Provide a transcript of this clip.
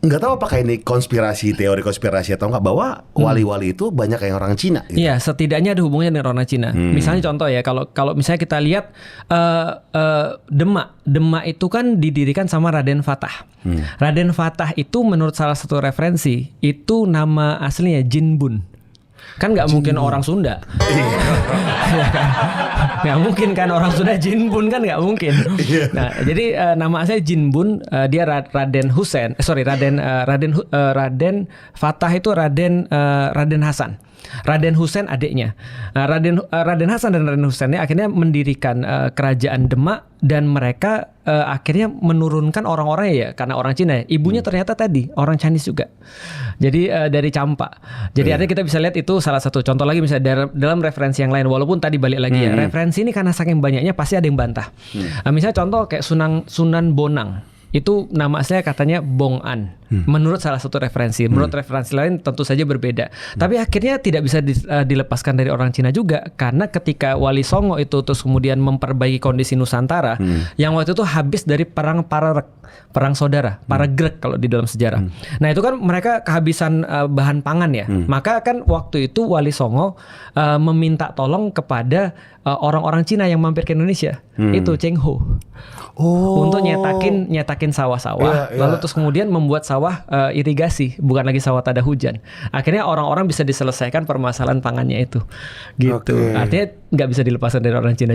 Nggak tahu apakah ini teori konspirasi atau enggak, bahwa wali-wali itu banyak yang orang Cina gitu. Iya, setidaknya ada hubungannya dengan orang Cina. Misalnya contoh ya, kalau misalnya kita lihat Demak itu kan didirikan sama Raden Fatah. Raden Fatah itu menurut salah satu referensi itu nama aslinya Jinbun. Kan nggak mungkin orang Sunda. Nggak mungkin kan orang Sunda Jinbun, kan nggak mungkin. Nah, jadi nama aslinya Jinbun, dia Raden Fatah itu Raden Hasan. Raden Husain adiknya. Raden Hasan dan Raden Husain ini akhirnya mendirikan kerajaan Demak, dan mereka akhirnya menurunkan orang-orangnya ya, karena orang Cina ya. Ibunya ternyata tadi orang Chinese juga. Jadi dari Campak. Jadi artinya kita bisa lihat itu salah satu contoh lagi, misalnya dalam referensi yang lain, walaupun tadi balik lagi ya, referensi ini karena saking banyaknya pasti ada yang bantah. Misalnya contoh kayak Sunan Bonang. Itu nama aslinya katanya Bong-an. Menurut salah satu referensi. Menurut referensi lain tentu saja berbeda. Tapi akhirnya tidak bisa dilepaskan dari orang Cina juga. Karena ketika Wali Songo itu terus kemudian memperbaiki kondisi Nusantara, yang waktu itu habis dari perang saudara, para Grek kalau di dalam sejarah. Nah itu kan mereka kehabisan bahan pangan ya. Maka kan waktu itu Wali Songo meminta tolong kepada orang-orang Cina yang mampir ke Indonesia. Itu Cheng Ho. Untuk nyetakin sawah-sawah, lalu terus kemudian membuat sawah irigasi, bukan lagi sawah tada hujan. Akhirnya orang-orang bisa diselesaikan permasalahan pangannya itu, gitu. Artinya nggak bisa dilepaskan dari orang Cina.